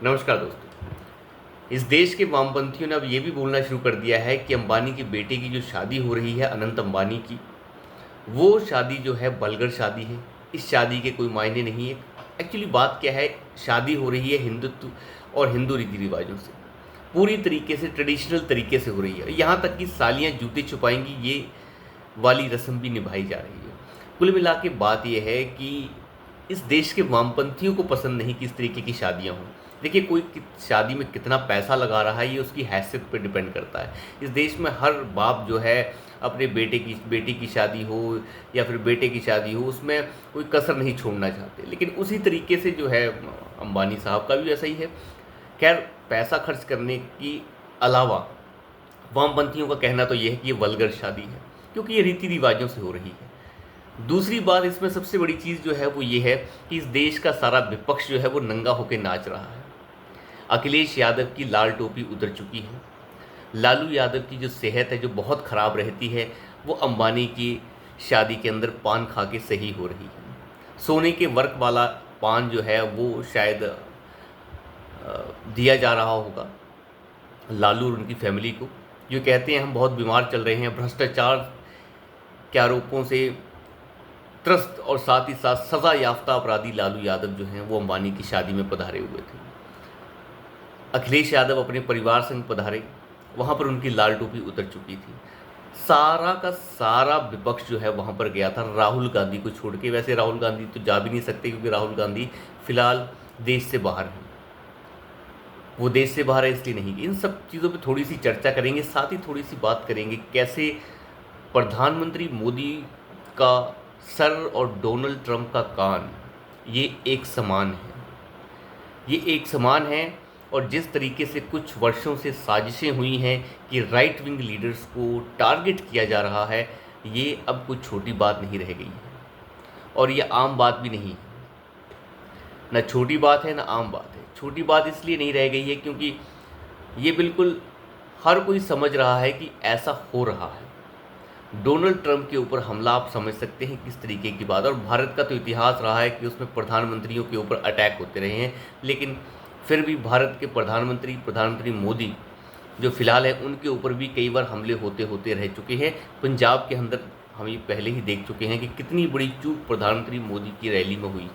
नमस्कार दोस्तों। इस देश के वामपंथियों ने अब ये भी बोलना शुरू कर दिया है कि अंबानी की बेटे की जो शादी हो रही है अनंत अंबानी की, वो शादी जो है वल्गर शादी है। इस शादी के कोई मायने नहीं है। एक्चुअली बात क्या है, शादी हो रही है हिंदुत्व और हिंदू रीति रिवाजों से, पूरी तरीके से ट्रेडिशनल तरीके से हो रही है। यहाँ तक कि सालियाँ जूते छुपाएंगी ये वाली रस्म भी निभाई जा रही है। कुल मिला के बात यह है कि इस देश के वामपंथियों को पसंद नहीं कि इस तरीके की शादियाँ हों। देखिए, कोई शादी में कितना पैसा लगा रहा है ये उसकी हैसियत पर डिपेंड करता है। इस देश में हर बाप जो है अपने बेटी की शादी हो या फिर बेटे की शादी हो, उसमें कोई कसर नहीं छोड़ना चाहते। लेकिन उसी तरीके से जो है अंबानी साहब का भी ऐसा ही है। खैर, पैसा खर्च करने की अलावा वामपंथियों का कहना तो यह है कि ये वल्गर शादी है, क्योंकि ये रीति रिवाजों से हो रही है। दूसरी बात इसमें सबसे बड़ी चीज़ जो है वो ये है कि इस देश का सारा विपक्ष जो है वो नंगा होकर नाच रहा है। अखिलेश यादव की लाल टोपी उतर चुकी है। लालू यादव की जो सेहत है, जो बहुत ख़राब रहती है, वो अंबानी की शादी के अंदर पान खा के सही हो रही है। सोने के वर्क वाला पान जो है वो शायद दिया जा रहा होगा लालू और उनकी फैमिली को, जो कहते हैं हम बहुत बीमार चल रहे हैं, भ्रष्टाचार के आरोपों से त्रस्त और साथ ही साथ सज़ा याफ्ता अपराधी लालू यादव जो हैं वो अंबानी की शादी में पधारे हुए थे। अखिलेश यादव अपने परिवार संग पधारे, वहाँ पर उनकी लाल टोपी उतर चुकी थी। सारा का सारा विपक्ष जो है वहाँ पर गया था, राहुल गांधी को छोड़ के। वैसे राहुल गांधी तो जा भी नहीं सकते, क्योंकि राहुल गांधी फिलहाल देश से बाहर हैं। वो देश से बाहर है इसलिए नहीं। इन सब चीज़ों पे थोड़ी सी चर्चा करेंगे, साथ ही थोड़ी सी बात करेंगे कैसे प्रधानमंत्री मोदी का सर और डोनाल्ड ट्रंप का कान ये एक समान है। ये एक समान है, और जिस तरीके से कुछ वर्षों से साजिशें हुई हैं कि राइट विंग लीडर्स को टारगेट किया जा रहा है, ये अब कुछ छोटी बात नहीं रह गई है। और ये आम बात भी नहीं है, ना छोटी बात है ना आम बात है। छोटी बात इसलिए नहीं रह गई है क्योंकि ये बिल्कुल हर कोई समझ रहा है कि ऐसा हो रहा है। डोनाल्ड ट्रंप के ऊपर हमला आप समझ सकते हैं किस तरीके की बात। और भारत का तो इतिहास रहा है कि उसमें प्रधानमंत्रियों के ऊपर अटैक होते रहे हैं, लेकिन फिर भी भारत के प्रधानमंत्री मोदी जो फिलहाल है, उनके ऊपर भी कई बार हमले होते होते रह चुके हैं। पंजाब के अंदर हम ये पहले ही देख चुके हैं कि कितनी बड़ी चूक प्रधानमंत्री मोदी की रैली में हुई।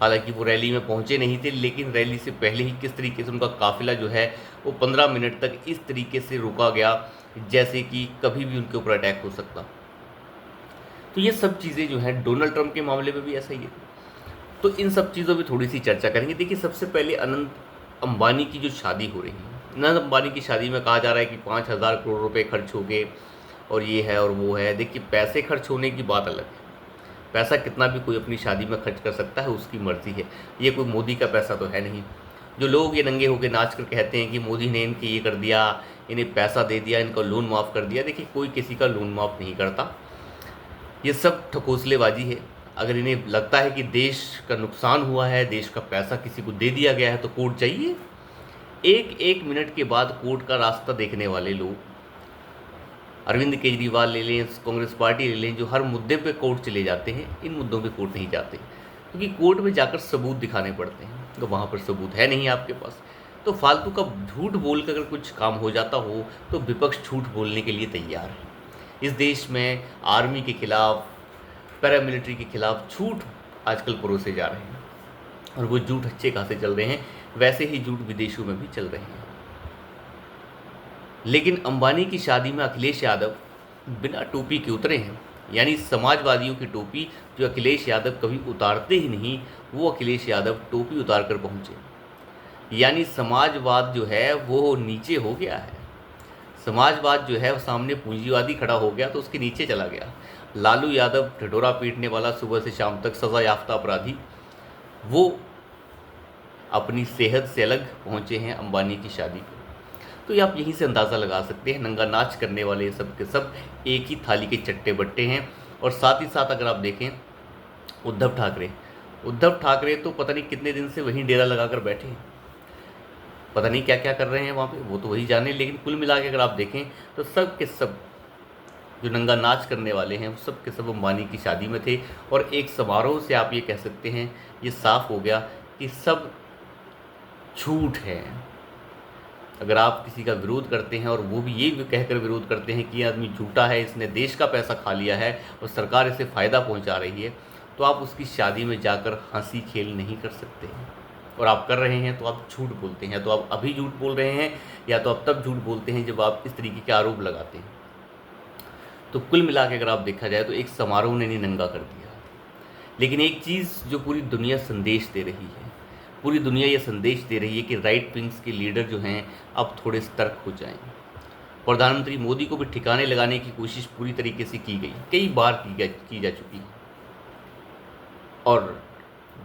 हालांकि वो रैली में पहुंचे नहीं थे, लेकिन रैली से पहले ही किस तरीके से उनका काफिला जो है वो 15 मिनट तक इस तरीके से रोका गया जैसे कि कभी भी उनके ऊपर अटैक हो सकता। तो ये सब चीज़ें जो हैं, डोनाल्ड ट्रंप के मामले में भी ऐसा ही है। तो इन सब चीज़ों पे थोड़ी सी चर्चा करेंगे। देखिए, सबसे पहले अनंत अंबानी की जो शादी हो रही है, अनंत अंबानी की शादी में कहा जा रहा है कि 5,000 करोड़ रुपए खर्च हो गए और ये है और वो है। देखिए, पैसे खर्च होने की बात अलग है। पैसा कितना भी कोई अपनी शादी में खर्च कर सकता है, उसकी मर्ज़ी है। ये कोई मोदी का पैसा तो है नहीं। जो लोग ये नंगे होकर नाच कर कहते हैं कि मोदी ने इनके ये कर दिया, इन्हें पैसा दे दिया, इनका लोन माफ़ कर दिया, देखिए कोई किसी का लोन माफ़ नहीं करता। ये सब ठकोसलेबाजी है। अगर इन्हें लगता है कि देश का नुकसान हुआ है, देश का पैसा किसी को दे दिया गया है, तो कोर्ट चाहिए। एक एक मिनट के बाद कोर्ट का रास्ता देखने वाले लोग, अरविंद केजरीवाल ले लें, कांग्रेस पार्टी ले लें, जो हर मुद्दे पे कोर्ट चले जाते हैं, इन मुद्दों पे कोर्ट नहीं जाते, क्योंकि कोर्ट में जाकर सबूत दिखाने पड़ते हैं। तो वहाँ पर सबूत है नहीं आपके पास, तो फालतू का झूठ बोल कर अगर कुछ काम हो जाता हो तो विपक्ष झूठ बोलने के लिए तैयार है। इस देश में आर्मी के खिलाफ, पैरामिलिट्री के खिलाफ झूठ आजकल परोसे जा रहे हैं, और वो झूठ अच्छे खासे चल रहे हैं। वैसे ही झूठ विदेशों में भी चल रहे हैं। लेकिन अंबानी की शादी में अखिलेश यादव बिना टोपी के उतरे हैं, यानी समाजवादियों की टोपी जो अखिलेश यादव कभी उतारते ही नहीं, वो अखिलेश यादव टोपी उतार कर पहुँचे। यानी समाजवाद जो है वो नीचे हो गया है। समाजवाद जो है वो सामने पूंजीवादी खड़ा हो गया तो उसके नीचे चला गया। लालू यादव ढिढोरा पीटने वाला, सुबह से शाम तक सज़ा याफ्ता अपराधी, वो अपनी सेहत से अलग पहुँचे हैं अंबानी की शादी को। तो ये आप यहीं से अंदाज़ा लगा सकते हैं, नंगा नाच करने वाले सब के सब एक ही थाली के चट्टे बट्टे हैं। और साथ ही साथ अगर आप देखें, उद्धव ठाकरे तो पता नहीं कितने दिन से वहीं डेरा लगा कर बैठे हैं। पता नहीं क्या क्या कर रहे हैं वहाँ पे, वो तो वही जाने। लेकिन कुल मिला के अगर आप देखें तो सब के सब जो नंगा नाच करने वाले हैं, वो सब के सब अंबानी की शादी में थे। और एक समारोह से आप ये कह सकते हैं, ये साफ हो गया कि सब झूठ है। अगर आप किसी का विरोध करते हैं और वो भी ये कहकर विरोध करते हैं कि ये आदमी झूठा है, इसने देश का पैसा खा लिया है और सरकार इसे फ़ायदा पहुंचा रही है, तो आप उसकी शादी में जाकर हंसी खेल नहीं कर सकते हैं। और आप कर रहे हैं तो आप झूठ बोलते हैं। तो आप अभी झूठ बोल रहे हैं या तो आप तब झूठ बोलते हैं जब आप इस तरीके के आरोप लगाते हैं। तो कुल मिला के अगर आप देखा जाए तो एक समारोह ने नहीं नंगा कर दिया। लेकिन एक चीज़ जो पूरी दुनिया संदेश दे रही है, पूरी दुनिया ये संदेश दे रही है कि राइट विंग्स के लीडर जो हैं अब थोड़े सतर्क हो जाएं। प्रधानमंत्री मोदी को भी ठिकाने लगाने की कोशिश पूरी तरीके से की गई, कई बार की जा चुकी है। और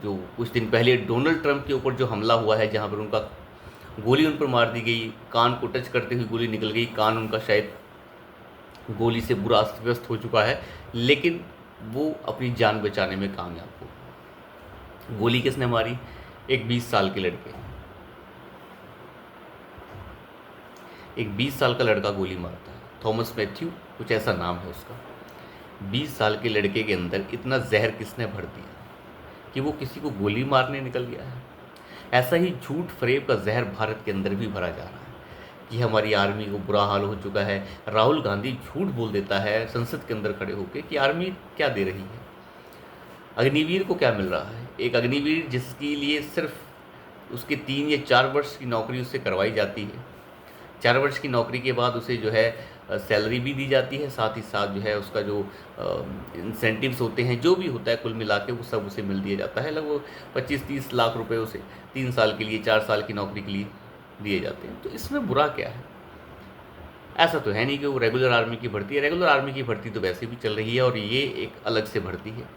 जो कुछ दिन पहले डोनाल्ड ट्रंप के ऊपर जो हमला हुआ है, जहाँ पर उनका गोली उन पर मार दी गई, कान को टच करते हुए गोली निकल गई, कान उनका शायद गोली से बुरा अस्त व्यस्त हो चुका है, लेकिन वो अपनी जान बचाने में कामयाब हो। गोली किसने मारी? एक 20 साल के लड़के, एक 20 साल का लड़का गोली मारता है। थॉमस मैथ्यू कुछ ऐसा नाम है उसका। 20 साल के लड़के के अंदर इतना जहर किसने भर दिया कि वो किसी को गोली मारने निकल गया है? ऐसा ही झूठ फरेब का जहर भारत के अंदर भी भरा जा रहा है कि हमारी आर्मी को बुरा हाल हो चुका है। राहुल गांधी झूठ बोल देता है संसद के अंदर खड़े होकर कि आर्मी क्या दे रही है, अग्निवीर को क्या मिल रहा है। एक अग्निवीर जिसके लिए सिर्फ उसके 3 या 4 वर्ष की नौकरी उससे करवाई जाती है, 4 वर्ष की नौकरी के बाद उसे जो है सैलरी भी दी जाती है, साथ ही साथ जो है उसका जो इंसेंटिव्स होते हैं, जो भी होता है कुल मिला के वो सब उसे मिल दिया जाता है। लगभग 25-30 लाख रुपए उसे 3 साल के लिए, 4 साल की नौकरी के लिए दिए जाते हैं। तो इसमें बुरा क्या है? ऐसा तो है नहीं कि वो रेगुलर आर्मी की भर्ती है। रेगुलर आर्मी की भर्ती तो वैसे भी चल रही है और ये एक अलग से भर्ती है,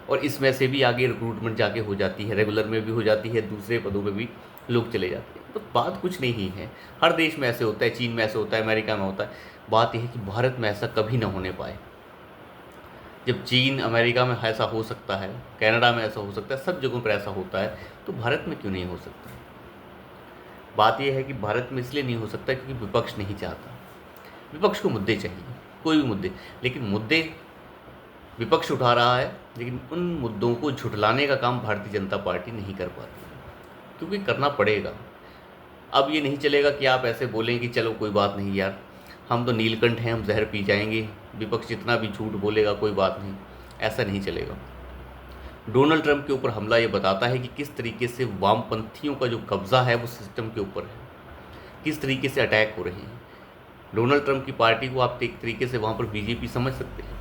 और इसमें से भी आगे रिक्रूटमेंट जाके हो जाती है, रेगुलर में भी हो जाती है, दूसरे पदों पे भी लोग चले जाते हैं। तो बात कुछ नहीं है, हर देश में ऐसे होता है, चीन में ऐसे होता है, अमेरिका में होता है। बात यह है कि भारत में ऐसा कभी ना होने पाए। जब चीन, अमेरिका में ऐसा हो सकता है, कनाडा में ऐसा हो सकता है, सब जगहों पर ऐसा होता है, तो भारत में क्यों नहीं हो सकता? बात यह है कि भारत में इसलिए नहीं हो सकता क्योंकि विपक्ष नहीं चाहता। विपक्ष को मुद्दे चाहिए, कोई भी मुद्दे, लेकिन मुद्दे विपक्ष उठा रहा है, लेकिन उन मुद्दों को झुठलाने का काम भारतीय जनता पार्टी नहीं कर पाती, क्योंकि करना पड़ेगा। अब ये नहीं चलेगा कि आप ऐसे बोलें कि चलो कोई बात नहीं यार, हम तो नीलकंठ हैं, हम जहर पी जाएंगे, विपक्ष जितना भी झूठ बोलेगा कोई बात नहीं, ऐसा नहीं चलेगा। डोनाल्ड ट्रंप के ऊपर हमला ये बताता है कि किस तरीके से वामपंथियों का जो कब्ज़ा है वो सिस्टम के ऊपर है, किस तरीके से अटैक हो रहे हैं। डोनाल्ड ट्रंप की पार्टी को आप एक तरीके से वहाँ पर बीजेपी समझ सकते हैं,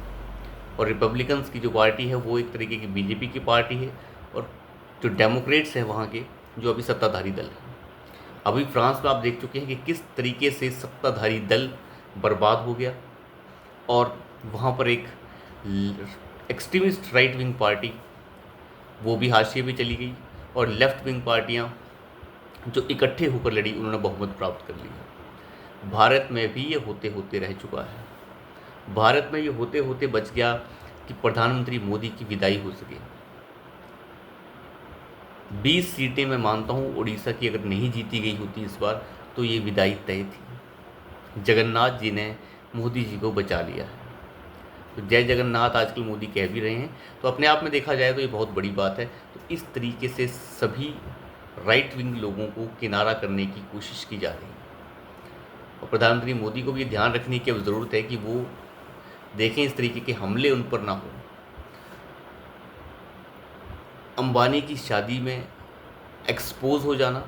और रिपब्लिकन्स की जो पार्टी है वो एक तरीके की बीजेपी की पार्टी है, और जो डेमोक्रेट्स हैं वहाँ के, जो अभी सत्ताधारी दल है। अभी फ्रांस में आप देख चुके हैं कि किस तरीके से सत्ताधारी दल बर्बाद हो गया, और वहाँ पर एक एक्सट्रीमिस्ट राइट विंग पार्टी वो भी हाशिए पे चली गई, और लेफ्ट विंग पार्टियाँ जो इकट्ठे होकर लड़ी उन्होंने बहुमत प्राप्त कर लिया। भारत में भी ये होते होते रह चुका है। भारत में ये होते होते बच गया कि प्रधानमंत्री मोदी की विदाई हो सके। 20 सीटें मैं मानता हूँ उड़ीसा की अगर नहीं जीती गई होती इस बार, तो ये विदाई तय थी। जगन्नाथ जी ने मोदी जी को बचा लिया है। तो जय जगन्नाथ आजकल मोदी कह भी रहे हैं, तो अपने आप में देखा जाए तो ये बहुत बड़ी बात है। तो इस तरीके से सभी राइट विंग लोगों को किनारा करने की कोशिश की जा रही है, और प्रधानमंत्री मोदी को भी ध्यान रखने की अब ज़रूरत है कि वो देखें इस तरीके के हमले उन पर ना हो। अंबानी की शादी में एक्सपोज हो जाना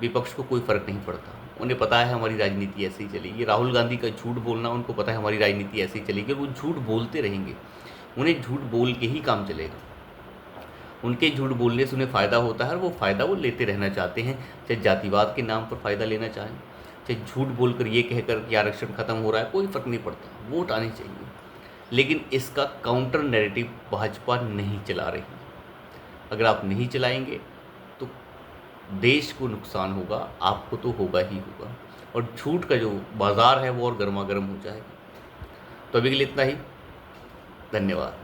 विपक्ष को कोई फ़र्क नहीं पड़ता, उन्हें पता है हमारी राजनीति ऐसे ही चलेगी। राहुल गांधी का झूठ बोलना, उनको पता है हमारी राजनीति ऐसे ही चलेगी, और वो झूठ बोलते रहेंगे। उन्हें झूठ बोल के ही काम चलेगा। उनके झूठ बोलने से उन्हें फ़ायदा होता है, और वो फ़ायदा वो लेते रहना चाहते हैं, चाहे जातिवाद के नाम पर फ़ायदा लेना चाहें, चाहे झूठ बोलकर ये कहकर कि आरक्षण ख़त्म हो रहा है, कोई फ़र्क नहीं पड़ता, वोट आने चाहिए। लेकिन इसका काउंटर नैरेटिव भाजपा नहीं चला रही। अगर आप नहीं चलाएंगे तो देश को नुकसान होगा, आपको तो होगा ही होगा, और झूठ का जो बाज़ार है वो और गर्मा गर्म हो जाएगा। तो अभी के लिए इतना ही, धन्यवाद।